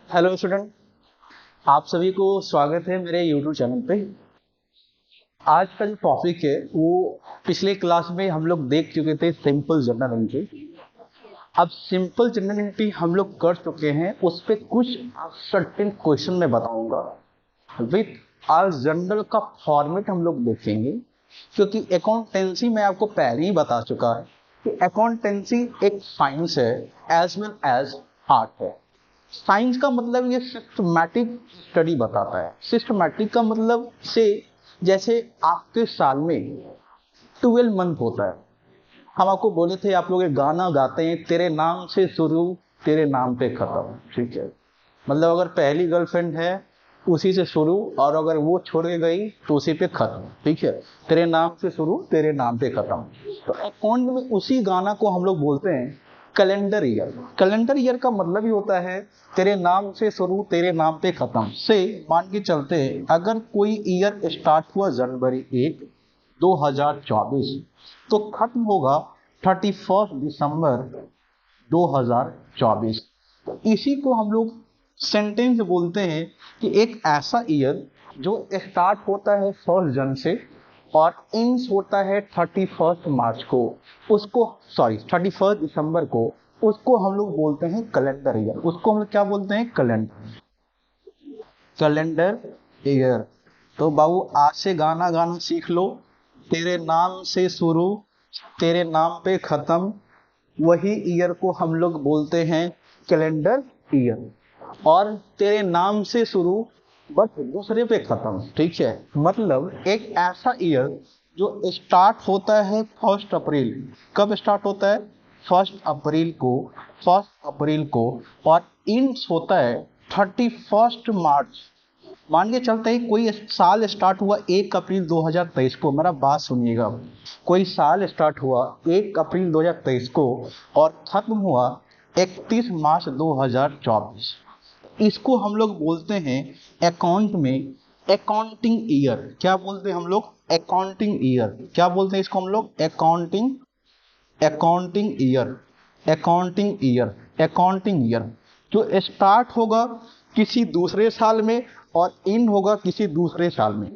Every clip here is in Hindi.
हेलो स्टूडेंट, आप सभी को स्वागत है मेरे यूट्यूब चैनल पे। आज का जो टॉपिक है वो पिछले क्लास में हम लोग देख चुके थे, सिंपल जनरलिटी। अब सिंपल जनरलिटी हम लोग कर चुके हैं, उस पे कुछ सर्टेन क्वेश्चन मैं बताऊंगा विथ आर जनरल का फॉर्मेट हम लोग देखेंगे, क्योंकि अकाउंटेंसी मैं आपको पहले ही बता चुका है कि अकाउंटेंसी एक साइंस है एज वेल एज आर्ट है। साइंस का मतलब ये सिस्टमैटिक स्टडी बताता है। सिस्टमैटिक का मतलब से जैसे आपके साल में 12 मंथ होता है। हम आपको बोले थे, आप लोग एक गाना गाते हैं, तेरे नाम से शुरू तेरे नाम पे खत्म। ठीक है, मतलब अगर पहली गर्लफ्रेंड है उसी से शुरू, और अगर वो छोड़ के गई तो उसी पे खत्म। ठीक है, तेरे नाम से शुरू तेरे नाम पे खत्म। तो अकाउंट में उसी गाना को हम लोग बोलते हैं कैलेंडर ईयर। कैलेंडर ईयर का मतलब ही होता है तेरे नाम से शुरू तेरे नाम पे खत्म। से मान के चलते हैं, अगर कोई ईयर स्टार्ट हुआ जनवरी 1 2024 तो खत्म होगा 31 दिसंबर 2024। तो इसी को हम लोग सेंटेंस बोलते हैं कि एक ऐसा ईयर जो स्टार्ट होता है 1 जन से और इंस होता है 31 मार्च को, उसको 31 दिसंबर को, उसको हम लोग बोलते हैं कैलेंडर ईयर। उसको हम लोग क्या बोलते हैं? Calendar year. तो बाबू आज से गाना गाना सीख लो, तेरे नाम से शुरू तेरे नाम पे खत्म। वही ईयर को हम लोग बोलते हैं कैलेंडर ईयर। और तेरे नाम से शुरू बट दूसरे पे खत्म। ठीक है, मतलब एक ऐसा ईयर जो स्टार्ट होता है 1 अप्रैल। कब स्टार्ट होता है? 1 अप्रैल को। 1 अप्रैल को। और इंड्स होता है 31 मार्च। मान के चलते हैं कोई साल स्टार्ट हुआ 1 अप्रैल 2023 को। मेरा बात सुनिएगा, कोई साल स्टार्ट हुआ 1 अप्रैल 2023 को और खत्म हुआ 31 मार्च 2024। इसको हम लोग बोलते हैं अकाउंट में अकाउंटिंग ईयर। क्या बोलते हैं हम लोग? Accounting year. क्या बोलते हैं इसको हम लोग? Accounting accounting year. Accounting year. Accounting year जो स्टार्ट होगा किसी दूसरे साल में और इन होगा किसी दूसरे साल में।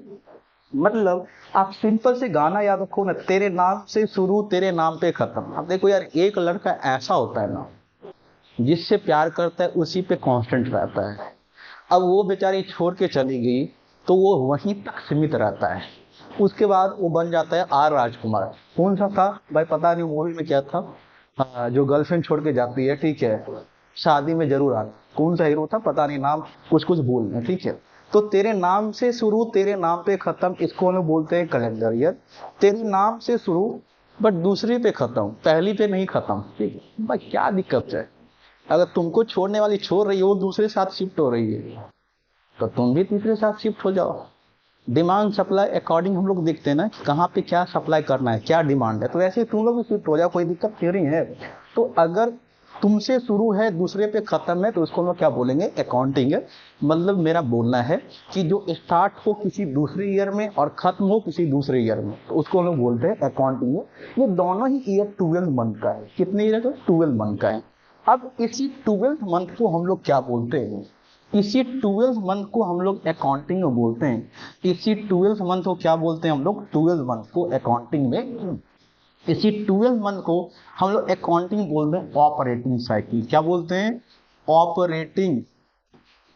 मतलब आप सिंपल से गाना याद रखो ना, तेरे नाम से शुरू तेरे नाम पे खत्म। अब देखो यार, एक लड़का ऐसा होता है ना, जिससे प्यार करता है उसी पे कांस्टेंट रहता है। अब वो बेचारी छोड़ के चली गई तो वो वहीं तक सीमित रहता है। उसके बाद वो बन जाता है आर राजकुमार। कौन सा था भाई, पता नहीं मूवी में क्या था। जो गर्लफ्रेंड छोड़ के जाती है, ठीक है, शादी में जरूर आता। कौन सा हीरो था पता नहीं, नाम कुछ कुछ भूल गए। ठीक है, तो तेरे नाम से शुरू तेरे नाम पे खत्म, इसको हम लोग बोलते हैं कैलेंडर ईयर। तेरे नाम से शुरू बट दूसरी पे खत्म, पहली पे नहीं खत्म। ठीक है भाई, क्या दिक्कत है? अगर तुमको छोड़ने वाली छोड़ रही है, वो दूसरे साथ शिफ्ट हो रही है, तो तुम भी तीसरे साथ शिफ्ट हो जाओ। डिमांड सप्लाई अकॉर्डिंग हम लोग देखते हैं ना, कहाँ पे क्या सप्लाई करना है, क्या डिमांड है, तो ऐसे तुम लोग भी शिफ्ट हो जाओ, कोई दिक्कत क्यों नहीं है। तो अगर तुमसे शुरू है दूसरे पे खत्म है तो उसको हम लोग क्या बोलेंगे? अकाउंटिंग है। मतलब मेरा बोलना है कि जो स्टार्ट हो किसी दूसरे ईयर में और खत्म हो किसी दूसरे ईयर में, तो उसको हम लोग बोलते हैं अकाउंटिंग है। ये दोनों ही ईयर 12 मंथ का है। कितने ईयर का? 12 मंथ का है। अब इसी 12th मंथ को हम लोग क्या बोलते हैं? इसी 12th मंथ को हम लोग अकाउंटिंग में बोलते हैं। इसी 12th मंथ को क्या बोलते हैं हम लोग? 12 मंथ को अकाउंटिंग में। इसी 12 मंथ को हम लोग अकाउंटिंग बोलते हैं ऑपरेटिंग साइकिल। क्या बोलते हैं? Operating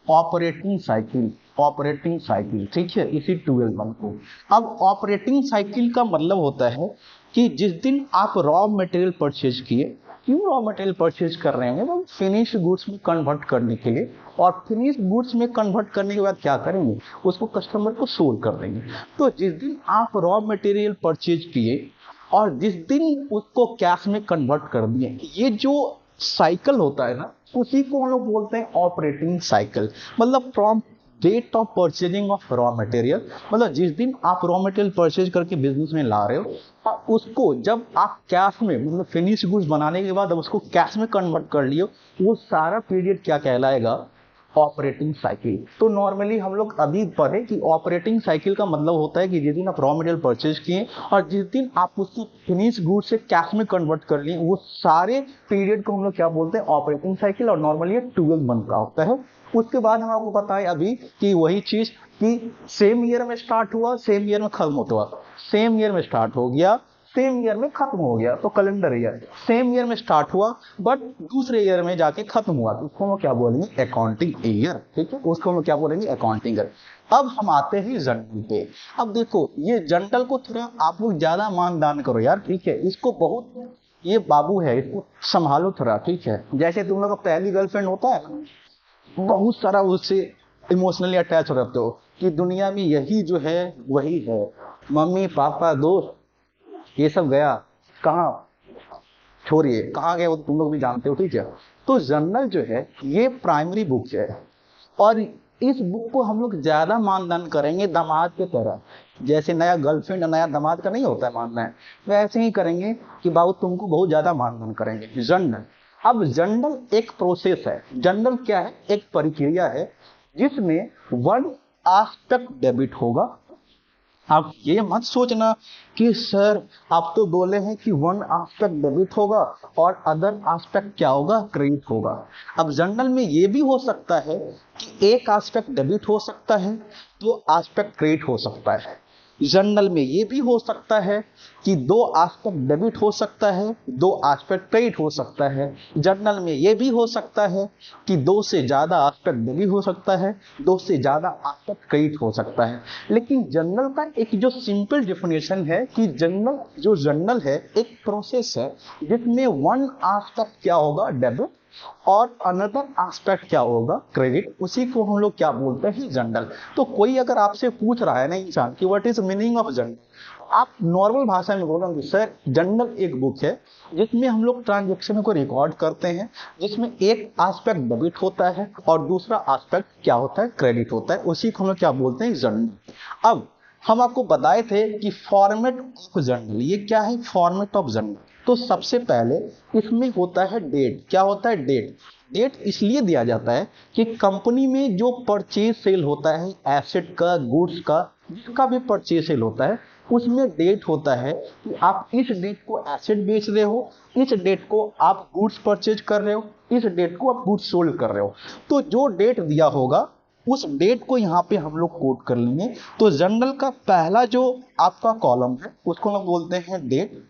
operating cycle. Operating cycle, ठीक है, इसी 12 मंथ को। अब ऑपरेटिंग साइकिल का मतलब होता है कि जिस दिन आप रॉ मटेरियल परचेज किए, क्यों रॉ मटेरियल परचेज कर रहे हैं? वो फिनिश गुड्स में कन्वर्ट करने के लिए। और फिनिश गुड्स में कन्वर्ट करने के बाद क्या करेंगे? उसको कस्टमर को सोल्व कर देंगे। तो जिस दिन आप रॉ मटेरियल परचेज किए और जिस दिन उसको कैश में कन्वर्ट कर दिए, ये जो साइकिल होता है ना, उसी को हम लोग बोलते हैं ऑपरेटिंग साइकिल। मतलब from date of purchasing of raw material, मतलब जिस दिन आप रॉ मटेरियल परचेज करके बिजनेस में ला रहे हो, और उसको जब आप कैश में, मतलब फिनिश गुड्स बनाने के बाद अब उसको कैश में कन्वर्ट कर लियो, वो सारा पीरियड क्या कहलाएगा? Operating cycle. तो नॉर्मली हम लोग अभी पढ़े कि ऑपरेटिंग साइकिल का मतलब होता है कि जिस दिन आप रॉ मटेरियल परचेज किए और जिस दिन आप उसको फिनिश गुड से कैश में कन्वर्ट कर लिए, वो सारे पीरियड को हम लोग क्या बोलते हैं, ऑपरेटिंग साइकिल। और नॉर्मली ये 12 मंथ का होता है। उसके बाद हम आपको बताएं अभी कि वही चीज कि सेम ईयर में स्टार्ट हुआ, सेम ईयर में खत्म होता हुआ, सेम ईयर में स्टार्ट हो गया, सेम ईयर में खत्म हो गया। तो कैलेंडर ईयर सेम ईयर में स्टार्ट हुआ बट दूसरे ईयर में जाके खत्म हुआ, तो उसको हम क्या बोलेंगे, अकाउंटिंग ईयर। ठीक है, उसको हम क्या बोलेंगे, अकाउंटिंग ईयर। अब हम आते हैं जर्नल पे। अब देखो ये जर्नल को थोड़ा आप लोग ज्यादा मानदान करो यार, ठीक है, इसको बहुत, ये बाबू है, इसको संभालो थोड़ा, ठीक है। जैसे तुम लोग का पहली गर्लफ्रेंड होता है ना, बहुत सारा उससे इमोशनली अटैच हो जाते हो कि दुनिया में यही जो है वही है, मम्मी पापा दोस्त ये सब गया, कहाँ छोड़िए, कहाँ गए वो तुम लोग भी जानते हो, ठीक है। तो जर्नल जो है ये प्राइमरी बुक है और इस बुक को हम लोग ज्यादा मानदान करेंगे दामाद के तरह। जैसे नया गर्लफ्रेंड और नया दामाद का नहीं होता है मानना है, वैसे ही करेंगे कि बाबू तुमको बहुत ज्यादा मानदान करेंगे जर्नल। अब जर्नल एक प्रोसेस है, जर्नल क्या है, एक प्रक्रिया है जिसमें वन एस्पेक्ट डेबिट होगा। आप ये मत सोचना कि सर आप तो बोले हैं कि वन एस्पेक्ट डेबिट होगा और अदर एस्पेक्ट क्या होगा, क्रेडिट होगा। अब जर्नल में ये भी हो सकता है कि एक एस्पेक्ट डेबिट हो सकता है, दो एस्पेक्ट क्रेडिट हो सकता है। जर्नल में ये भी हो सकता है कि दो एस्पेक्ट डेबिट हो सकता है, दो एस्पेक्ट क्रेडिट हो सकता है। जर्नल में ये भी हो सकता है कि दो से ज्यादा एस्पेक्ट डेबिट हो सकता है, दो से ज्यादा एस्पेक्ट क्रेडिट हो सकता है। लेकिन जर्नल का एक जो सिंपल डेफिनेशन है कि जर्नल जो जर्नल है एक प्रोसेस है जिसमें वन एस्पेक्ट क्या होगा, डेबिट, और अनदर एस्पेक्ट क्या होगा, क्रेडिट। उसी को हम लोग क्या बोलते हैं, जर्नल। तो कोई अगर आपसे पूछ रहा है ना इंसान कि what is meaning of journal, आप नॉर्मल भाषा में बोलोगे सर जर्नल एक बुक है जिसमें हम लोग ट्रांजेक्शन को रिकॉर्ड करते हैं, जिसमें एक एस्पेक्ट डेबिट होता है और दूसरा एस्पेक्ट क्या होता है, क्रेडिट होता है। उसी को हम लोग क्या बोलते हैं, जर्नल। अब हम आपको बताए थे कि फॉर्मेट ऑफ जर्नल, ये क्या है, फॉर्मेट ऑफ जर्नल। तो सबसे पहले इसमें होता है डेट। क्या होता है, डेट। डेट इसलिए दिया जाता है कि कंपनी में जो परचेज सेल होता है एसेट का, गुड्स का, जिसका भी परचेज सेल होता है उसमें डेट होता है कि आप इस डेट को एसेट बेच रहे हो, इस डेट को आप गुड्स परचेज कर रहे हो, इस डेट को आप गुड्स सोल्ड कर रहे हो। तो जो डेट दिया होगा उस डेट को यहाँ पे हम लोग कोट कर लेंगे। तो जर्नल का पहला जो आपका कॉलम है उसको हम बोलते हैं डेट।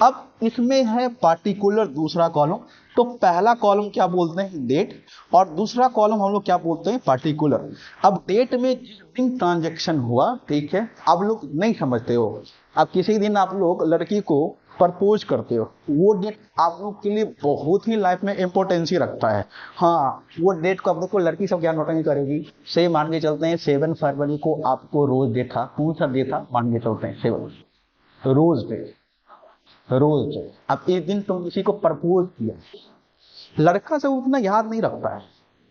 अब इसमें है पार्टिकुलर दूसरा कॉलम। तो पहला कॉलम क्या बोलते हैं, डेट, और दूसरा कॉलम हम लोग क्या बोलते हैं, पार्टिकुलर। अब डेट में जिस दिन ट्रांजेक्शन हुआ, ठीक है, आप लोग नहीं समझते हो, अब किसी दिन आप लोग लड़की को प्रपोज करते हो, वो डेट आप लोग के लिए बहुत ही लाइफ में इंपॉर्टेंसी रखता है। हाँ, वो डेट को आप देखो लड़की सब क्या नोटिंग करेगी, से मान के चलते हैं 7 फरवरी को आपको रोज डे था, कौन सा डे था, मान के चलते हैं 7 रोज डे, रोज डे। अब इस दिन तुम किसी को प्रपोज किया, लड़का से उतना याद नहीं रखता है,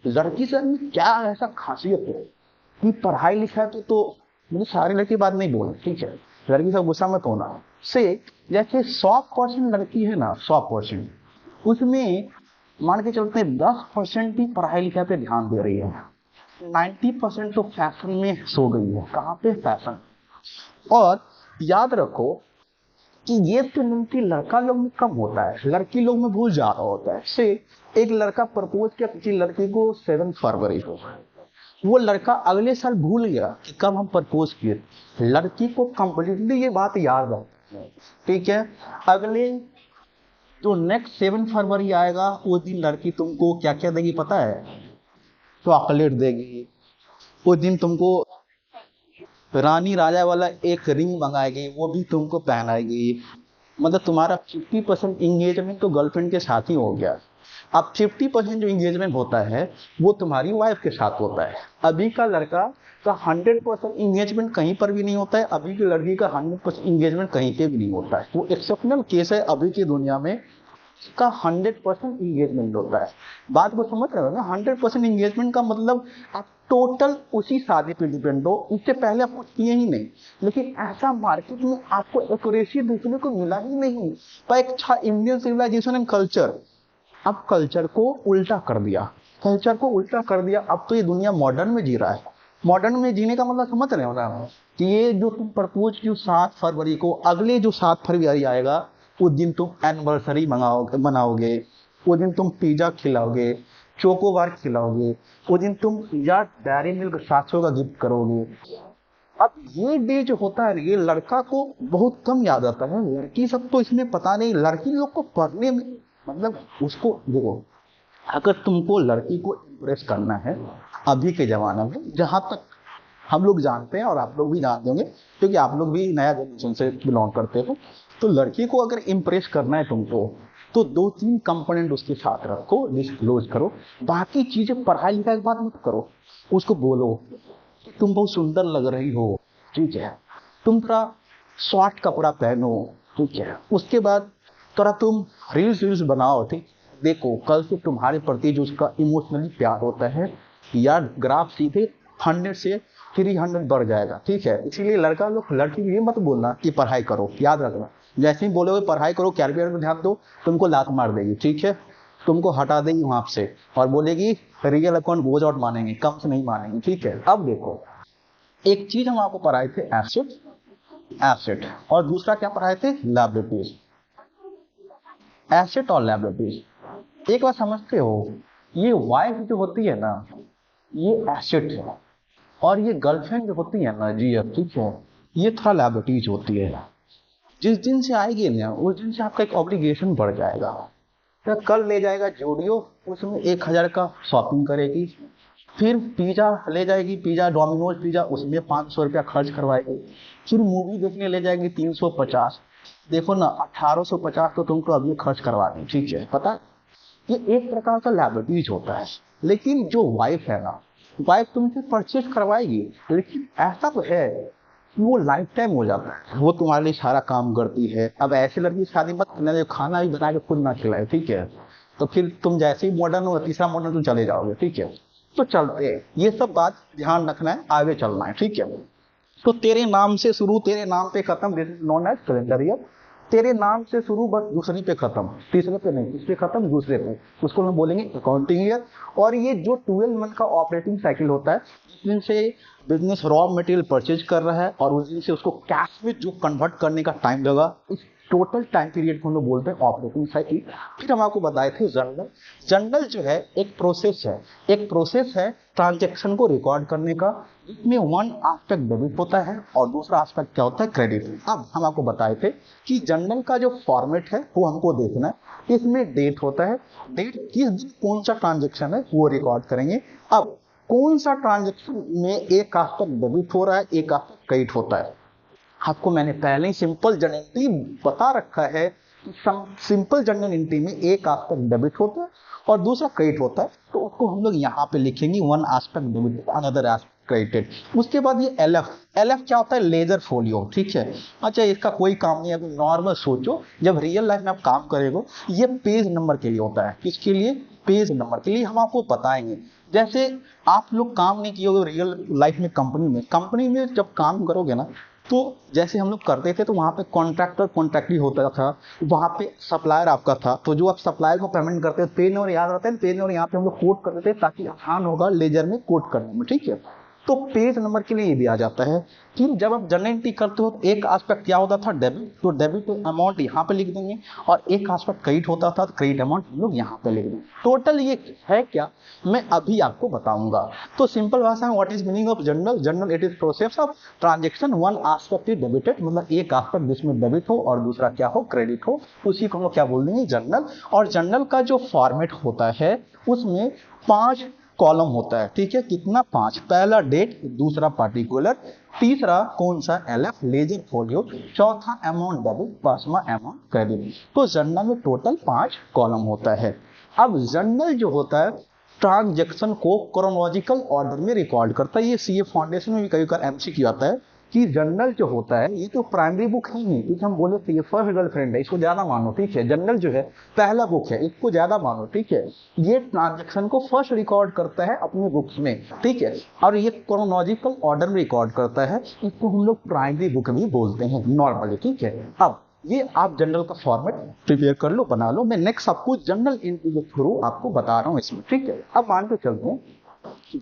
लड़की से क्या ऐसा खासियत है कि पढ़ाई लिखाई तो मुझे सारी लड़की बात नहीं बोल, ठीक है, लड़की से गुस्सा मत होना। से जैसे 100% लड़की है ना, 100% उसमें मान के चलते हैं 10% ही पढ़ाई लिखाई पे ध्यान दे रही है, 90% तो फैशन में सो गई है। कहाँ पे, फैशन। और याद रखो कि ये टेंडेंसी लड़का लोग में कम होता है, लड़की लोग में बहुत ज्यादा होता है। से एक लड़का प्रपोज किया किसी लड़की को 7 फरवरी को, वो लड़का अगले साल भूल गया कि कब हम प्रपोज किए, लड़की को कंप्लीटली ये बात याद है, ठीक है। अगले जो नेक्स्ट 7 फरवरी आएगा उस दिन लड़की तुमको क्या क्या देगी पता है, चॉकलेट देगी, उस दिन तुमको रानी राजा वाला एक रिंग मंगाएगी, वो भी तुमको पहनाएगी। मतलब तुम्हारा 50% इंगेजमेंट तो गर्लफ्रेंड के साथ ही हो गया। अब 50% जो इंगेजमेंट होता है वो तुम्हारी वाइफ के साथ होता है। अभी का लड़का का 100% इंगेजमेंट कहीं पर भी नहीं होता है, अभी की लड़की का 100% इंगेजमेंट कहीं पे भी नहीं होता है। वो एक्सेप्शनल केस है अभी की दुनिया में, का 100% इंगेजमेंट होता है। बात को समझ रहे हो ना, 100% इंगेजमेंट का मतलब आप टोटल उसी शादी पे डिपेंड हो, इससे पहले आप कुछ किए ही नहीं। लेकिन ऐसा मार्केट में आपको एक्यूरेसी देखने को मिला ही नहीं। पर एक अच्छा इंडियन सिविलाइजेशन एंड कल्चर, अब कल्चर को उल्टा कर दिया। कल्चर को उल्टा कर दिया। अब तो ये दुनिया मॉडर्न में जी रहा है। मॉडर्न में जीने का मतलब समझ रहे हो ना कि ये जो तुम प्रपोज जो 7 फरवरी को, अगले जो 7 फरवरी आएगा उस दिन तुम एनिवर्सरी मनाओगे, उस दिन तुम पिज्जा खिलाओगे, चोकोबार खिलाओगे, उस दिन तुम या डेयरी मिल्क 700 का गिफ्ट करोगे। अब ये डे जो होता है ये लड़का को बहुत कम याद आता है, लड़की सब तो इसमें पता नहीं, लड़की लोग को पढ़ने में मतलब उसको देखो, अगर तुमको लड़की को इम्प्रेस करना है अभी के जमाने में, जहां तक हम लोग जानते हैं और आप लोग भी जानते होंगे क्योंकि आप लोग भी नया जनरेशन से बिलोंग करते हो, तो लड़की को अगर इम्प्रेस करना है तुमको तो 2-3 कंपोनेंट उसके साथ रखो, डिस्क्लोज करो। बाकी चीजें पढ़ाई लिखाई की बात मत करो, उसको बोलो कि तुम बहुत सुंदर लग रही हो, ठीक है, तुम थोड़ा शॉर्ट कपड़ा पहनो, ठीक है, उसके बाद थोड़ा तुम रील्स बनाओ, ठीक। देखो कल से तुम्हारे प्रति जो उसका इमोशनली प्यार होता है यार, ग्राफ सीधे 100 से 300 बढ़ जाएगा, ठीक है। इसीलिए लड़का लोग लड़की ये मत बोलना कि पढ़ाई करो, याद रखना, जैसे ही बोलोगे पढ़ाई करो, कैरियर में ध्यान दो, तुमको लात मार देगी, ठीक है, तुमको हटा देगी वहां से और बोलेगी रियल अकाउंट गोज आउट मानेंगे, कम से नहीं मानेंगे, ठीक है। अब देखो एक चीज हम आपको पढ़ाए थे एसेट और दूसरा क्या पढ़ाए थे, लायबिलिटीज। एसेट और लायबिलिटीज एक बात समझते हो, ये वाइफ जो होती है ना ये एसेट है और ये गर्लफ्रेंड जो होती है ना जीएफ, ठीक है, ये थोड़ा लायबिलिटीज होती है। जिस दिन से आएगी ना उस दिन से आपका एक ऑब्लिगेशन बढ़ जाएगा। तो कल ले जाएगा जूडियो, उसमें 1000 का शॉपिंग करेगी, फिर पिज्जा ले जाएगी, पिज्जा डोमिनोज पिज्जा, उसमें 500 रुपया खर्च करवाएगी, फिर मूवी देखने ले जाएगी 350। देखो ना 1850 तो तुमको अभी खर्च करवा दी, ठीक है, पता। ये एक प्रकार का लायबिलिटीज होता है। लेकिन जो वाइफ है ना, वाइफ तुमसे परचेज करवाएगी, लेकिन ऐसा तो है कि वो लाइफ टाइम हो जाता है, वो तुम्हारे लिए सारा काम करती है। अब ऐसे लड़की की शादी मत करना जो खाना भी बना के खुद ना खिलाए, ठीक है, तो फिर तुम जैसे ही मॉडर्न हो तीसरा मॉडर्न तुम चले जाओगे, ठीक है। तो चलते हैं, ये सब बात ध्यान रखना है, आगे चलना है, ठीक है। तो तेरे नाम से शुरू तेरे नाम पे खत्म, this is known as calendar year. तेरे नाम से शुरू बस दूसरे पे खत्म, तीसरे पे नहीं, तीसरे खत्म दूसरे पे, उसको हम बोलेंगे अकाउंटिंग ईयर। और ये जो 12 मंथ का ऑपरेटिंग साइकिल होता है, जिस दिन से बिजनेस रॉ मटेरियल परचेज कर रहा है और उस दिन से उसको कैश में जो कन्वर्ट करने का टाइम लगा, इस टोटल टाइम पीरियड को हम लोग बोलते हैं ऑपरेटिंग साइकिल। फिर हम आपको बताए थे जर्नल। जर्नल जो है एक प्रोसेस है ट्रांजेक्शन को रिकॉर्ड करने का, जिसमें वन एस्पेक्ट डेबिट होता है और दूसरा एस्पेक्ट क्या होता है, क्रेडिट। अब हम आपको बताए थे कि जर्नल का जो फॉर्मेट है वो हमको देखना है, इसमें डेट होता है, डेट किस दिन कौन सा ट्रांजेक्शन है वो रिकॉर्ड करेंगे। अब कौन सा ट्रांजेक्शन में एक एस्पेक्ट डेबिट हो रहा है, एक एस्पेक्ट क्रेडिट होता है, आपको मैंने पहले ही सिंपल जर्नल एंट्री बता रखा है कि सिंपल जर्नल एंट्री में एक एस्पेक्ट डेबिट होता है और दूसरा क्रेडिट होता है, तो उसको हम लोग यहाँ पे लिखेंगे one aspect debit another aspect credited. उसके बाद ये एलएफ क्या होता है, लेजर फोलियो, ठीक है। अच्छा इसका कोई काम नहीं है, अगर नॉर्मल सोचो, जब रियल लाइफ में आप काम करेंगे ये पेज नंबर के लिए होता है, किसके लिए, पेज नंबर के लिए। हम आपको बताएंगे जैसे आप लोग काम नहीं किए होगे रियल लाइफ में, कंपनी में जब काम करोगे ना, तो जैसे हम लोग करते थे तो वहाँ पे कॉन्ट्रैक्टी होता था, वहाँ पे सप्लायर आपका था, तो जो आप सप्लायर को पेमेंट करते थे, पेन और याद रहता है, पेन और यहाँ पे हम लोग कोड करते थे ताकि आसान होगा लेजर में कोड करने में, ठीक है। तो पेज नंबर के लिए ये भी आ जाता है। फिर जब आप जर्नल एंट्री करते हो तो एक एस्पेक्ट क्या होता था, डेबिट, तो डेबिट अमाउंट यहाँ पे लिख देंगे और एक एस्पेक्ट क्रेडिट होता था, तो क्रेडिट अमाउंट हम लोग यहाँ पे लिख देंगे। टोटल ये है क्या, मैं अभी आपको बताऊंगा। तो सिंपल भाषा में what is meaning of journal, it is process of transaction, one aspect is debited, मतलब एक एस्पेक्ट जिसमें डेबिट हो और दूसरा क्या हो, क्रेडिट हो, उसी को हम लोग क्या बोल देंगे, जर्नल। और जर्नल का जो फॉर्मेट होता है उसमें 5 कॉलम होता है, ठीक है, कितना, 5। पहला डेट, दूसरा पार्टिकुलर, तीसरा कौन सा, एलएफ लेजर फोलियो, चौथा अमाउंट डेबिट, पांचवा अमाउंट क्रेडिट। तो जर्नल में टोटल 5 कॉलम होता है। अब जर्नल जो होता है ट्रांजैक्शन को क्रोनोलॉजिकल ऑर्डर में रिकॉर्ड करता है। ये सीए फाउंडेशन में भी कई बार एमसीक्यू आता है कि जर्नल जो होता है ये तो प्राइमरी बुक है नहीं, क्योंकि हम बोले थे ये फर्स्ट गर्लफ्रेंड है, इसको ज्यादा मानो, ठीक है। जर्नल जो है पहला बुक है, इसको ज्यादा मानो, ठीक है। ये ट्रांजैक्शन को फर्स्ट रिकॉर्ड करता है अपने बुक्स में, ठीक है, और ये क्रोनोलॉजिकल ऑर्डर में रिकॉर्ड करता है, इसको हम लोग प्राइमरी बुक भी बोलते हैं नॉर्मली, ठीक है। अब ये आप जनरल का फॉर्मेट प्रिपेयर कर लो, बना लो। मैं नेक्स्ट आपको जनरल एंट्री के थ्रू आपको बता रहा हूँ इसमें, ठीक है। अब मान के चलते हैं,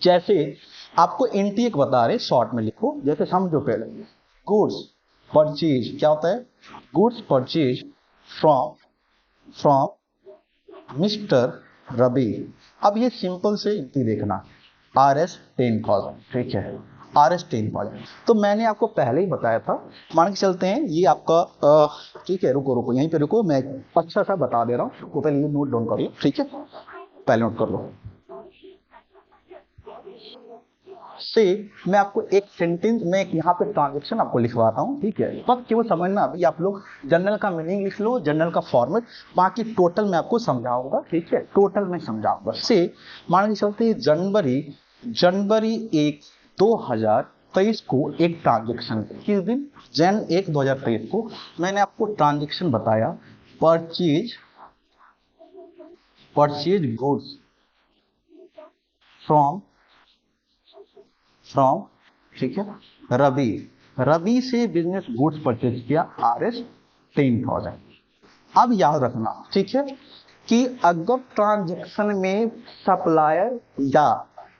जैसे आपको एंट्री एक बता रहे, शॉर्ट में लिखो। जैसे समझो पहले, गुड्स परचेज क्या होता है, goods purchase from from mister Ravi. अब ये सिंपल से एंट्री देखना, RS 10,000, ठीक है, RS 10,000। तो मैंने आपको पहले ही बताया था, मान के चलते हैं ये आपका ठीक है, रुको रुको यहीं पे रुको, मैं अच्छा सा बता दे रहा हूँ, तो पहले ये नोट डाउन कर लो, ठीक है, पहले नोट कर लो। से मैं आपको एक सेंटेंस में यहाँ पे ट्रांजेक्शन आपको लिखवाता हूँ, ठीक है। बस केवल समझना, अभी आप लोग जनरल का मीनिंग लिख लो, जनरल का फॉर्मेट, बाकी टोटल मैं आपको समझाऊंगा, ठीक है, टोटल में समझाऊंगा। से मान के चलते हैं जनवरी 1, 2023 को एक ट्रांजेक्शन, किस दिन, Jan 1, 2023 को मैंने आपको ट्रांजेक्शन बताया, परचेज गुड्स फ्रॉम ठीक है, रवि से बिजनेस गुड्स परचेज किया, RS 10,000। अब याद रखना, ठीक है, कि अगर ट्रांजैक्शन में सप्लायर या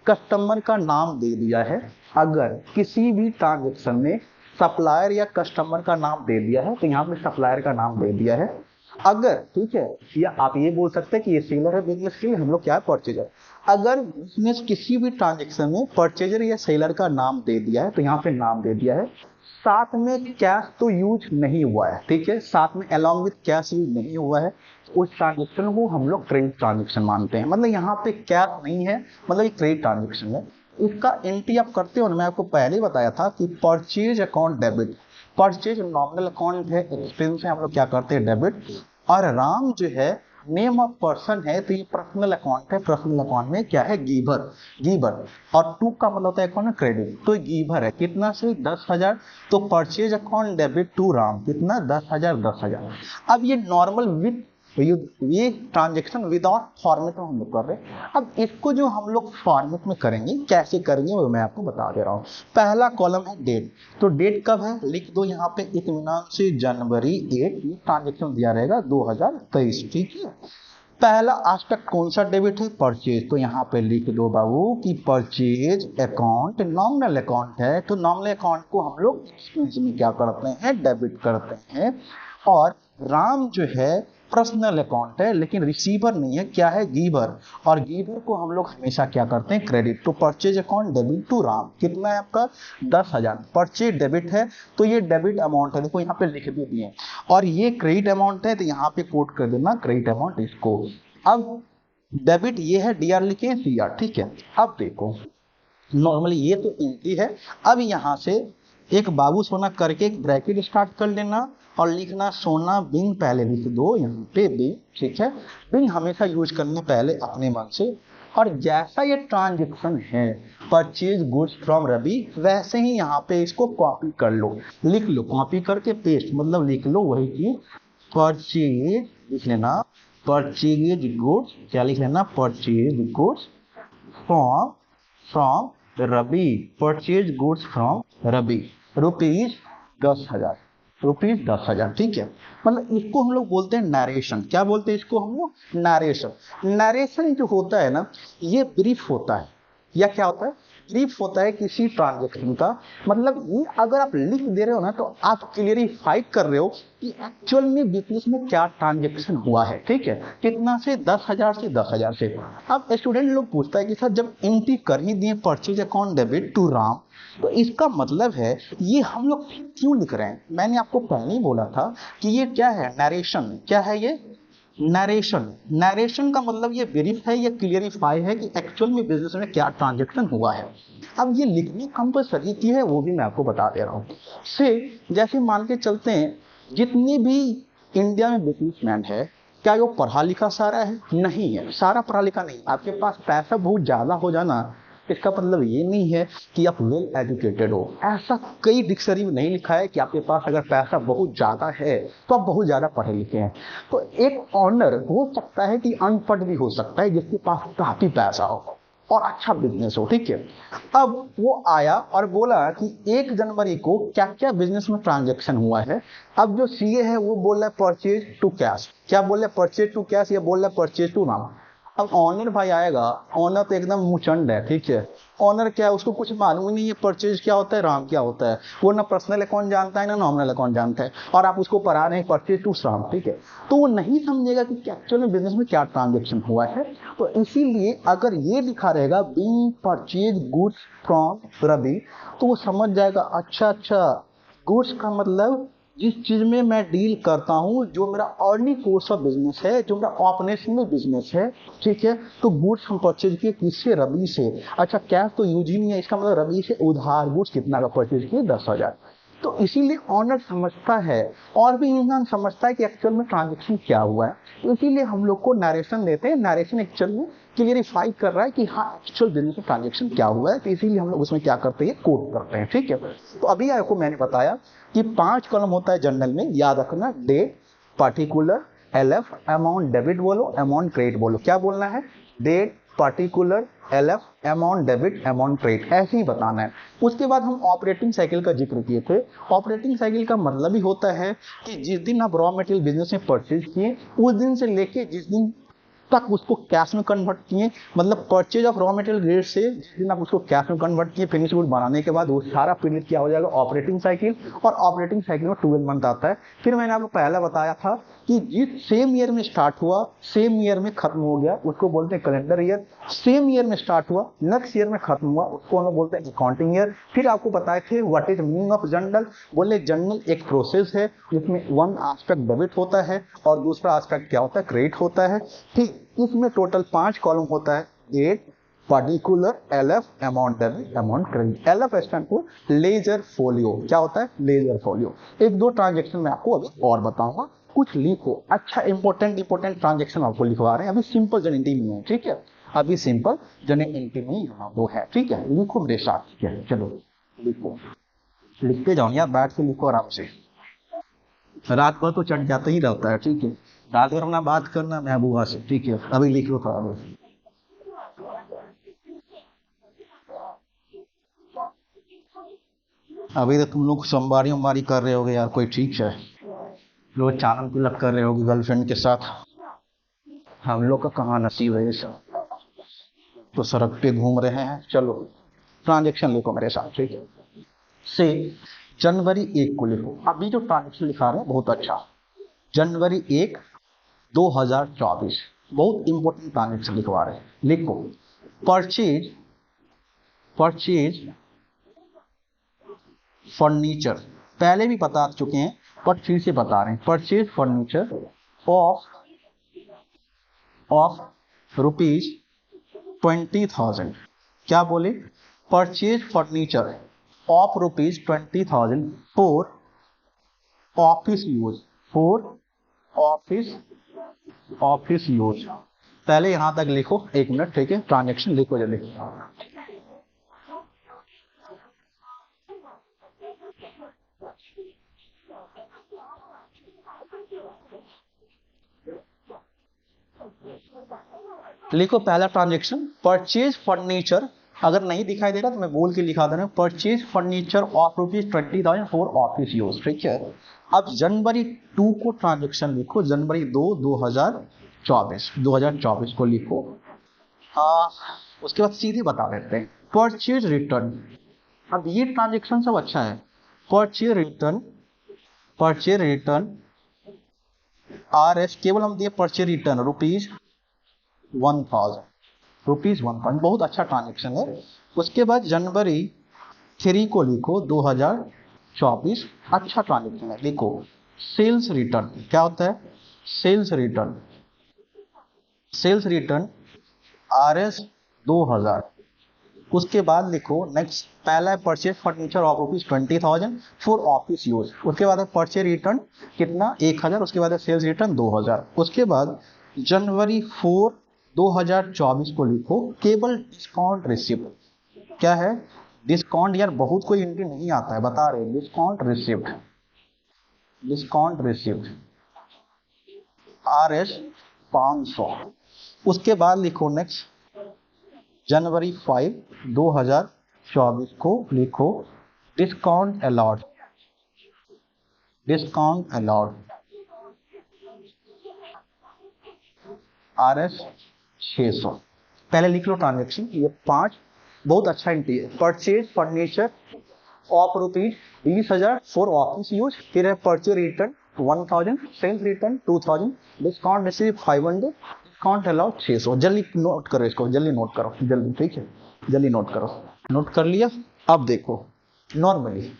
कस्टमर का नाम दे दिया है, अगर किसी भी ट्रांजैक्शन में सप्लायर या कस्टमर का नाम दे दिया है, तो यहाँ पे सप्लायर का नाम दे दिया है अगर, ठीक है, या आप ये बोल सकते हैं कि ये सेलर है बिजनेस के लिए, हम लोग क्या है परचेजर। अगर बिजनेस किसी भी ट्रांजैक्शन में परचेजर या सेलर का नाम दे दिया है, तो यहाँ पे नाम दे दिया है, साथ में कैश तो यूज नहीं हुआ है, ठीक है, साथ में अलॉन्ग विथ कैश यूज नहीं हुआ है, उस ट्रांजेक्शन को हम लोग क्रेडिट ट्रांजेक्शन मानते हैं। मतलब यहाँ पे कैश नहीं है, मतलब ये क्रेडिट ट्रांजेक्शन है। इसका एंट्री आप करते हो ना, मैं आपको पहले ही बताया था कि purchase account debit, purchase nominal account है, एक्सपेंस है, हम लोग क्या करते हैं डेबिट। और राम जो है नेम ऑफ पर्सन है, तो ये पर्सनल अकाउंट है, पर्सनल अकाउंट में क्या है, गीवर। और टू का मतलब होता है अकाउंट क्रेडिट, तो गीवर है कितना से 10,000, तो purchase account debit to Ram कितना 10,000। अब ये नॉर्मल विथ ये ट्रांजेक्शन विदाउट फॉर्मेट में हम लोग कर रहे हैं। अब इसको जो हम लोग फॉर्मेट में करेंगे, कैसे करेंगे वो मैं आपको बता दे रहा हूँ। पहला कॉलम है डेट, तो डेट कब है लिख दो यहाँ पे, इत्मीनान से जनवरी 1, ये ट्रांजेक्शन दिया रहेगा 2023, ठीक है। पहला आस्पेक्ट कौन सा डेबिट है, परचेज, तो यहाँ पे लिख दो बाबू कि परचेज अकाउंट नॉमिनल अकाउंट है, तो नॉमिनल अकाउंट को हम लोग एक्सपेंस में क्या करते हैं, डेबिट करते हैं। और राम जो है पर्सनल अकाउंट है, लेकिन रिसीवर नहीं है, क्या है, गीवर, और गीवर को हम लोग हमेशा क्या करते हैं, क्रेडिट। तो purchase account debit to Ram कितना है आपका 10,000, परचेज डेबिट है, तो ये डेबिट अमाउंट है, देखो यहाँ पे लिख भी दिए। और ये क्रेडिट अमाउंट है, तो यहाँ पे कोट कर देना क्रेडिट अमाउंट इसको। अब डेबिट ये है, DR लिखे CR, ठीक है। अब देखो नॉर्मली ये तो एंट्री है। अब यहाँ से एक बाबू सोना करके एक ब्रैकेट स्टार्ट कर लेना और लिखना सोना बिंग, पहले लिख दो यहाँ पे बिंग, ठीक है। बिंग हमेशा यूज करने पहले अपने मन से। और जैसा ये ट्रांजेक्शन है परचेज गुड्स फ्रॉम रवि, वैसे ही यहाँ पे इसको कॉपी कर लो, लिख लो, कॉपी करके पेस्ट, मतलब लिख लो वही चीज, परचेज लिख लेना, परचेज गुड्स क्या लिख लेना, purchase goods from Ravi, purchase goods from Ravi, rupees 10,000, ठीक है। मतलब इसको हम लोग बोलते हैं नरेशन, क्या बोलते हैं इसको हम लोग, नरेशन जो होता है ना, ये ब्रीफ होता है, या क्या होता है, ब्रीफ होता है किसी ट्रांजेक्शन का। मतलब ये अगर आप लिख दे रहे हो ना, तो आप क्लियरिफाई कर रहे हो कि एक्चुअल में बिजनेस में क्या ट्रांजेक्शन हुआ है, ठीक है, कितना से 10,000 से 10,000 से। अब स्टूडेंट लोग पूछता है कि सर जब एंट्री कर ही दिए purchase account debit to Ram, तो इसका मतलब है ये हम लोग क्यों लिख रहे हैं। मैंने आपको पहले ही बोला था कि ये क्या है, नरेशन, क्या है ये, नरेशन का मतलब ये वेरीफाई है, ये क्लियरिफाई है कि एक्चुअल में बिजनेस में क्या ट्रांजेक्शन हुआ है। अब ये लिखनी कंपल्सरी की है, वो भी मैं आपको बता दे रहा हूँ। से जैसे मान के चलते हैं, जितनी भी इंडिया में बिजनेसमैन है, क्या वो पढ़ा लिखा सारा है, नहीं है, सारा पढ़ा लिखा नहीं। आपके पास पैसा बहुत ज्यादा हो जाना इसका मतलब ये नहीं है कि आप वेल एजुकेटेड हो। ऐसा कई डिक्शनरी में नहीं लिखा है कि आपके पास अगर पैसा बहुत ज्यादा है तो आप बहुत ज्यादा पढ़े लिखे हैं। तो एक ऑनर हो सकता है कि अनपढ़ भी हो सकता है जिसके पास काफी पैसा हो, और अच्छा बिजनेस हो, ठीक है। अब वो आया और बोला कि 1 जनवरी को क्या क्या बिजनेस में ट्रांजेक्शन हुआ है। अब जो सीए है वो बोल रहा है परचेज टू कैश, क्या बोल रहा है परचेज टू कैश, या बोल रहा है परचेज टू नाम। अब ऑनर भाई आएगा, ऑनर तो एकदम मुचंड है, ठीक है। ऑनर क्या है, उसको कुछ मालूम ही नहीं है परचेज क्या होता है, राम क्या होता है। वो ना पर्सनल अकाउंट जानता है ना नॉमिनल अकाउंट जानता है, और आप उसको पढ़ा रहे हैं परचेज टू राम, ठीक है। तो वो नहीं समझेगा कि एक्चुअल में बिजनेस में क्या ट्रांजेक्शन हुआ है। तो इसीलिए अगर ये लिखा रहेगा being purchase goods from Ravi, तो वो समझ जाएगा अच्छा अच्छा, गुड्स का मतलब जिस चीज में मैं डील करता हूँ, जो मेरा अर्निंग कोर्स ऑफ बिजनेस है, जो मेरा ऑपरेशनल बिजनेस है, ठीक है। तो गुड्स हम परचेज किए किससे, रवि से। अच्छा कैश तो यूज ही नहीं है, इसका मतलब रवि से उधार गुड्स कितना का परचेज किए, 10,000। तो इसीलिए ऑनर समझता है, और भी इंसान समझता है कि एक्चुअल में ट्रांजेक्शन क्या हुआ है। तो इसीलिए हम लोग को नरेशन देते हैं, नरेशन एक्चुअल में क्लियरिफाई कर रहा है कि हाँ एक्चुअल बिजनेस में ट्रांजेक्शन क्या हुआ है। तो इसीलिए हम लोग उसमें क्या करते हैं, कोट करते हैं, ठीक है। तो अभी आपको मैंने बताया कि 5 कॉलम होता है जनरल में, याद रखना, date, particular, LF, amount debit बोलो, अमाउंट क्रेडिट बोलो। क्या बोलना है, date, particular, LF, amount debit, amount credit, ऐसे ही बताना है। उसके बाद हम ऑपरेटिंग साइकिल का जिक्र किए थे। ऑपरेटिंग साइकिल का मतलब ही होता है कि जिस दिन आप रॉ मटेरियल बिजनेस में परचेज किए, उस दिन से लेके जिस दिन तक उसको कैश में कन्वर्ट किए, मतलब purchase of raw material rate से जिस दिन आप उसको कैश में कन्वर्ट किए, फिनिश गुड बनाने के बाद वो सारा पीरियड क्या हो जाएगा, ऑपरेटिंग साइकिल। और ऑपरेटिंग साइकिल में 12 मंथ आता है। फिर मैंने आपको पहले बताया था कि जिस सेम ईयर में स्टार्ट हुआ, सेम ईयर में खत्म हो गया, उसको बोलते हैं कैलेंडर ईयर। सेम ईयर में स्टार्ट हुआ, नेक्स्ट ईयर में खत्म हुआ, उसको हम लोग बोलते हैं अकाउंटिंग ईयर। फिर आपको बताए थे what is meaning of journal. बोले जर्नल एक प्रोसेस है जिसमें वन एस्पेक्ट डेबिट होता है और दूसरा एस्पेक्ट क्या होता है, क्रेडिट होता है, ठीक। इसमें टोटल 5 कॉलम होता है, date, particular, LF, amount debit, amount credit. LF stand for ledger folio. क्या होता है, लेजर फोलियो। एक दो ट्रांजेक्शन मैं आपको अभी और बताऊंगा, कुछ लिखो। अच्छा इंपॉर्टेंट ट्रांजेक्शन आपको लिखवा रहे हैं, अभी सिंपल जनरेटिव नहीं है, ठीक है। अभी सिंपल जनरेटिव नहीं वो है, ठीक है। लिखो मेरे साथ, ठीक है, चलो लिखो, लिखते जाओ यार, बैठ के लिखो आराम से। रात भर तो चढ़ जाता ही रहता है, ठीक है। रात भर अपना बात करना महबूबा से, ठीक है। अभी लिख लो थोड़ा बहुत। अभी तो तुम लोग सोमवारी उमवारी कर रहे होगे यार, कोई ठीक है। रोज चालन तिलक कर रहे होगे गर्लफ्रेंड के साथ। हम लोग का कहाँ नसीब है ये सब, तो सड़क पे घूम रहे हैं। चलो ट्रांजेक्शन लिखो मेरे साथ, ठीक है। से जनवरी 1 को लिखो। अभी जो ट्रांजेक्शन लिखा रहे हैं बहुत अच्छा, जनवरी 1 2024, बहुत इंपॉर्टेंट ट्रांजेक्शन लिखवा रहे हैं। लिखो परचेज, परचेज फर्नीचर, पहले भी बता चुके हैं पर फिर से बता रहे हैं। Purchase furniture of ₹20,000। क्या बोले, purchase furniture of ₹20,000 for office use, for office, office use. पहले यहां तक लिखो, 1 मिनट, ठीक है। ट्रांजेक्शन लिखो जल्दी। लिखो पहला ट्रांजेक्शन, परचेज फर्नीचर। अगर नहीं दिखाई दे रहा तो मैं बोल के लिखा दे रहा हूँ, purchase furniture of ₹20,000 for office use, ठीक है। अब जनवरी 2 को ट्रांजेक्शन लिखो, जनवरी 2 2024 को लिखो। उसके बाद सीधे बता देते हैं, परचेज रिटर्न। अब ये ट्रांजेक्शन सब अच्छा है। Purchase return, purchase return RS, केवल हम दिए परचेज रिटर्न ₹1,000, ₹1,000, बहुत अच्छा ट्रांजेक्शन है। उसके बाद जनवरी 3 को लिखो 2024, अच्छा ट्रांजेक्शन है। लिखो सेल्स रिटर्न। क्या होता है, sales return, sales return RS 2000। उसके बाद लिखो नेक्स्ट, पहला है purchase furniture of ₹20,000 for office use. उसके बाद है परचेज रिटर्न कितना, 1,000। उसके बाद है सेल्स रिटर्न 2,000। उसके बाद जनवरी 4 2024 को लिखो केवल डिस्काउंट रिसिप्ट। क्या है, डिस्काउंट, यार बहुत कोई एंट्री नहीं आता है, बता रहे discount receipt, discount receipt RS 500। उसके बाद लिखो नेक्स्ट जनवरी 5 2024 को लिखो discount allowed, discount allowed RS 600। पहले लिख लो ट्रांजेक्शन, ये 5 बहुत अच्छा एंट्री है। Purchase furniture of ₹20,000 for office use, फिर है purchase return 1000, sales return 2000, discount receive 500, discount allowed 600। जल्दी नोट करो इसको, जल्दी नोट करो, जल्दी, ठीक है, जल्दी नोट करो। नोट कर लिया? अब देखो, नॉर्मली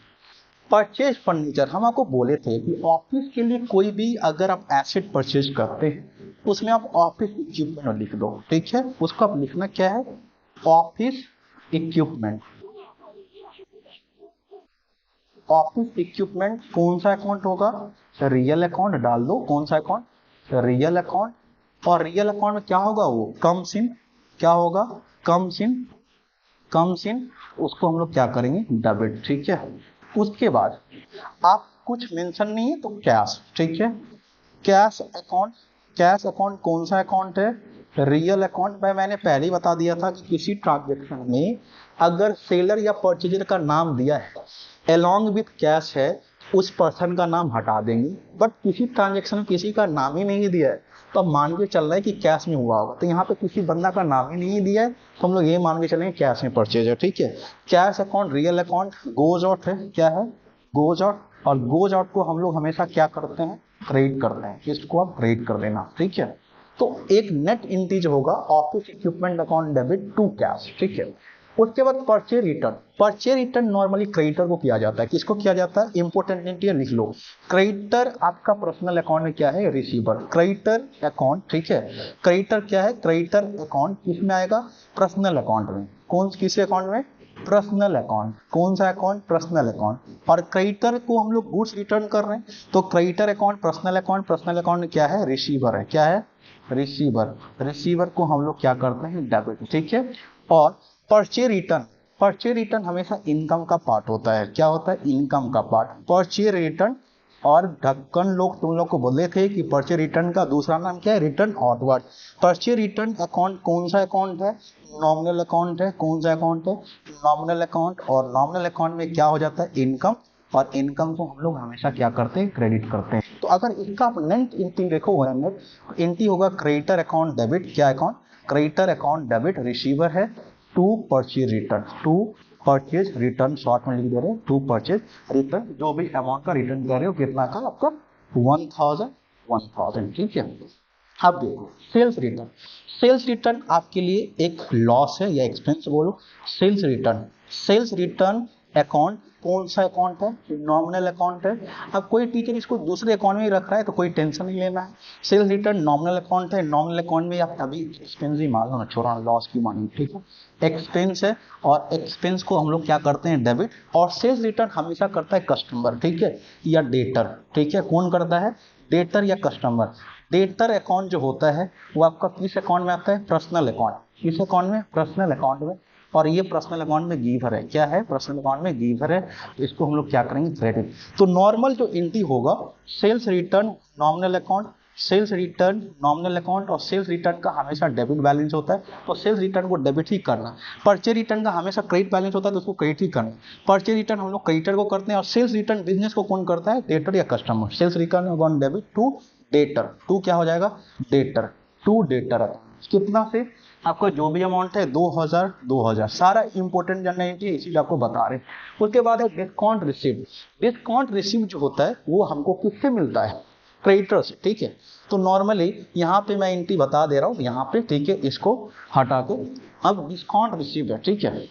परचेज फर्नीचर हम आपको बोले थे कि ऑफिस के लिए कोई भी अगर आप एसेट परचेज करते हैं उसमें आप ऑफिस इक्विपमेंट लिख दो, ठीक है। उसको आप लिखना क्या है, ऑफिस इक्विपमेंट। ऑफिस इक्विपमेंट कौन सा अकाउंट होगा, रियल अकाउंट डाल दो। कौन सा अकाउंट, रियल अकाउंट। और रियल अकाउंट में क्या होगा, वो कम्स इन, क्या होगा, कम्स इन, कम्स इन, उसको हम लोग क्या करेंगे, डेबिट, ठीक है। उसके बाद आप कुछ मेंशन नहीं है तो कैश, ठीक है। कैश अकाउंट, कैश अकाउंट कौन सा अकाउंट है, रियल अकाउंट में मैंने पहले ही बता दिया था कि किसी ट्रांजेक्शन में अगर सेलर या परचेजर का नाम दिया है अलोंग विथ कैश है, उस पर्सन का नाम हटा देंगे। बट किसी ट्रांजेक्शन में किसी का नाम ही नहीं दिया है तो अब मान के चल रहा है कि कैश में हुआ होगा, तो यहाँ पे किसी बंदा का नाम ही नहीं दिया है तो हम लोग ये मान के चलेंगे कैश में परचेज है, ठीक है। Cash account real account goes out है, क्या है, गोज आउट। और गोज आउट को हम लोग हमेशा क्या करते हैं, क्रेडिट करते हैं, इसको आप क्रेडिट कर देना, ठीक है। तो एक नेट एंट्री जो होगा office equipment account debit to cash, ठीक है। उसके बाद purchase return, purchase return normally creditor को किया जाता है। किसको किया जाता है, इंपोर्टेंट एंट्री लिख लो। क्रेडिटर आपका पर्सनल अकाउंट में क्या है, रिसीवर, क्रेडिटर अकाउंट, ठीक है। क्रेडिटर क्या है, क्रेडिटर अकाउंट किस में आएगा, पर्सनल अकाउंट में। कौन किस अकाउंट में, पर्सनल अकाउंट। कौन सा अकाउंट, पर्सनल अकाउंट। और क्रेडिटर को हम लोग गुड्स रिटर्न कर रहे हैं तो creditor account personal account, personal account में क्या है, रिसीवर है, क्या है, रिसीवर। रिसीवर को हम लोग क्या करते हैं, डेबिट, ठीक है। और परचेज रिटर्न, परचेज रिटर्न हमेशा इनकम का पार्ट होता है, क्या होता है, इनकम का पार्ट, परचेज रिटर्न। और ढक्कन लोग तुम लोग को बोले थे कि परचेज रिटर्न का दूसरा नाम क्या है, return outward. Purchase return account कौन सा अकाउंट है, नॉमिनल अकाउंट है। कौन सा अकाउंट है, नॉमिनल अकाउंट। और नॉमिनल अकाउंट में क्या हो जाता है, इनकम। और इनकम को हम लोग हमेशा क्या करते हैं, क्रेडिट करते हैं। तो अगर इसका आप नेट एंट्री देखो, नेट एंट्री होगा क्रेडिटर अकाउंट डेबिट, क्या account, creditor account debit, receiver है, to purchase return, to purchase return, short में लिख दे रहे हैं, टू परचेज रिटर्न। जो भी अमाउंट का रिटर्न कर रहे हो, कितना का, आपका 1000, ठीक है। अब देखो सेल्स रिटर्न, सेल्स रिटर्न आपके लिए एक लॉस है या एक्सपेंस बोलो। Sales return, sales return account कौन सा अकाउंट है, नॉमिनल अकाउंट है। अब कोई टीचर इसको दूसरे अकाउंट में ही रख रहा है तो कोई टेंशन नहीं लेना है। सेल्स रिटर्न नॉमिनल अकाउंट है, नॉमिनल अकाउंट में आप अभी एक्सपेंस ही मान लो ना, छोड़ा, लॉस की मानी, ठीक है, एक्सपेंस है। और एक्सपेंस को हम लोग क्या करते हैं, डेबिट। और सेल्स रिटर्न हमेशा करता है कस्टमर, ठीक है, या डेटर, ठीक है। कौन करता है, डेटर या कस्टमर। डेटर अकाउंट जो होता है वो आपका किस अकाउंट में आता है, पर्सनल अकाउंट। किस अकाउंट में, पर्सनल अकाउंट में। और ये पर्सनल अकाउंट में गिवर है, क्या है, पर्सनल अकाउंट में गिवर है, तो इसको हम लोग क्या करेंगे, क्रेडिट। तो नॉर्मल जो एंट्री होगा, sales return nominal account, sales return nominal account. और सेल्स रिटर्न का हमेशा डेबिट बैलेंस होता है तो सेल्स रिटर्न को डेबिट ही करना। परचेज रिटर्न का हमेशा क्रेडिट बैलेंस होता है तो उसको क्रेडिट ही करना। परचेज रिटर्न हम लोग क्रेडिटर को करते हैं और सेल्स रिटर्न बिजनेस को कौन करता है, डेटर या customer. Sales return account debit to debtor, to क्या हो जाएगा, डेटर, टू डेटर अकाउंट। कितना से, आपका जो भी अमाउंट है 2000 सारा इंपॉर्टेंट जानना है, इसीलिए आपको बता रहे हैं। उसके बाद है डिस्काउंट रिसीव। डिस्काउंट रिसीव जो होता है वो हमको किससे मिलता है, क्रेडिटर से, ठीक है। तो नॉर्मली यहाँ पे मैं एंट्री बता दे रहा हूँ यहाँ पे, ठीक है, इसको हटा के। अब डिस्काउंट रिसीव है, ठीक है।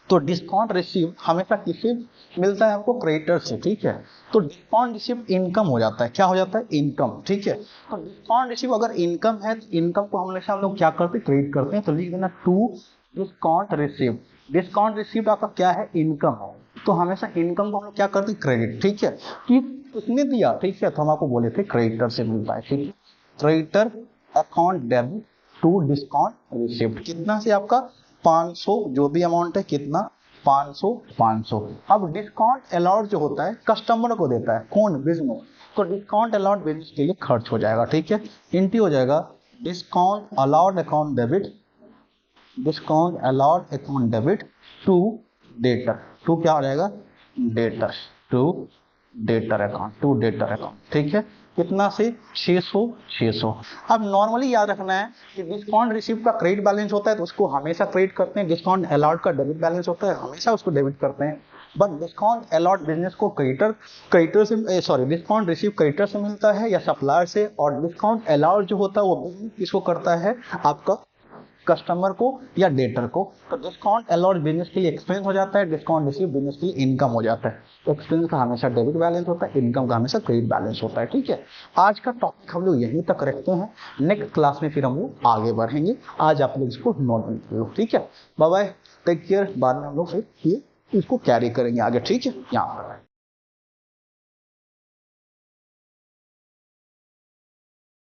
तो डिस्काउंट रिसीव हमेशा किससे मिलता है, आपको क्रेडिटर से, ठीक है। तो डिस्काउंट रिसीव इनकम हो जाता है, क्या हो जाता है, इनकम, ठीक है। तो डिस्काउंट रिसीव अगर इनकम है तो इनकम को हमेशा हम लोग क्या करते हैं, क्रेडिट करते हैं। तो लिख देना to discount receive. Discount receive आपका क्या है, इनकम है, तो हमेशा इनकम को हम लोग क्या करते हैं, क्रेडिट, ठीक है। कि किसने दिया, ठीक है, तो हम आपको बोले थे क्रेडिटर से मिलता है, ठीक है। Creditor account debit to discount received, कितना से, आपका 500, जो भी अमाउंट है, कितना, 500। अब डिस्काउंट अलाउड जो होता है कस्टमर को देता है, कौन, बिजनेस। तो डिस्काउंट अलाउड बिजनेस के लिए खर्च हो जाएगा, ठीक है। एंट्री हो जाएगा discount allowed account debit discount allowed account debit to debtor, to क्या हो जाएगा, debtor, to debtor account, to debtor account, ठीक है। कितना से 600। अब नॉर्मली याद रखना है कि डिस्काउंट रिसीव का क्रेडिट बैलेंस होता है तो उसको हमेशा क्रेडिट करते हैं, डिस्काउंट अलाउड का डेबिट बैलेंस होता है हमेशा उसको डेबिट करते हैं। बट डिस्काउंट अलाउड बिजनेस को क्रेडिटर से डिस्काउंट रिसीव क्रेडिटर से मिलता है या सप्लायर से, और डिस्काउंट अलाउड जो होता है वो बिजनेस किसको करता है, आपका कस्टमर को या डेटर को। तो डिस्काउंट अलाउड बिजनेस के लिए एक्सपेंस हो जाता है, डिस्काउंट रिसीव बिजनेस के लिए इनकम हो जाता है। तो एक्सपेंस का हमेशा डेबिट बैलेंस होता है, इनकम का हमेशा क्रेडिट बैलेंस होता है, ठीक है। आज का टॉपिक हम लोग यहीं तक रखते हैं, नेक्स्ट क्लास में फिर हम लोग आगे बढ़ेंगे। आज आप लोग इसको नोट लो, ठीक है। Bye bye, take care. बाद में हम लोग फिर ये इसको कैरी करेंगे आगे, ठीक है। यहाँ पर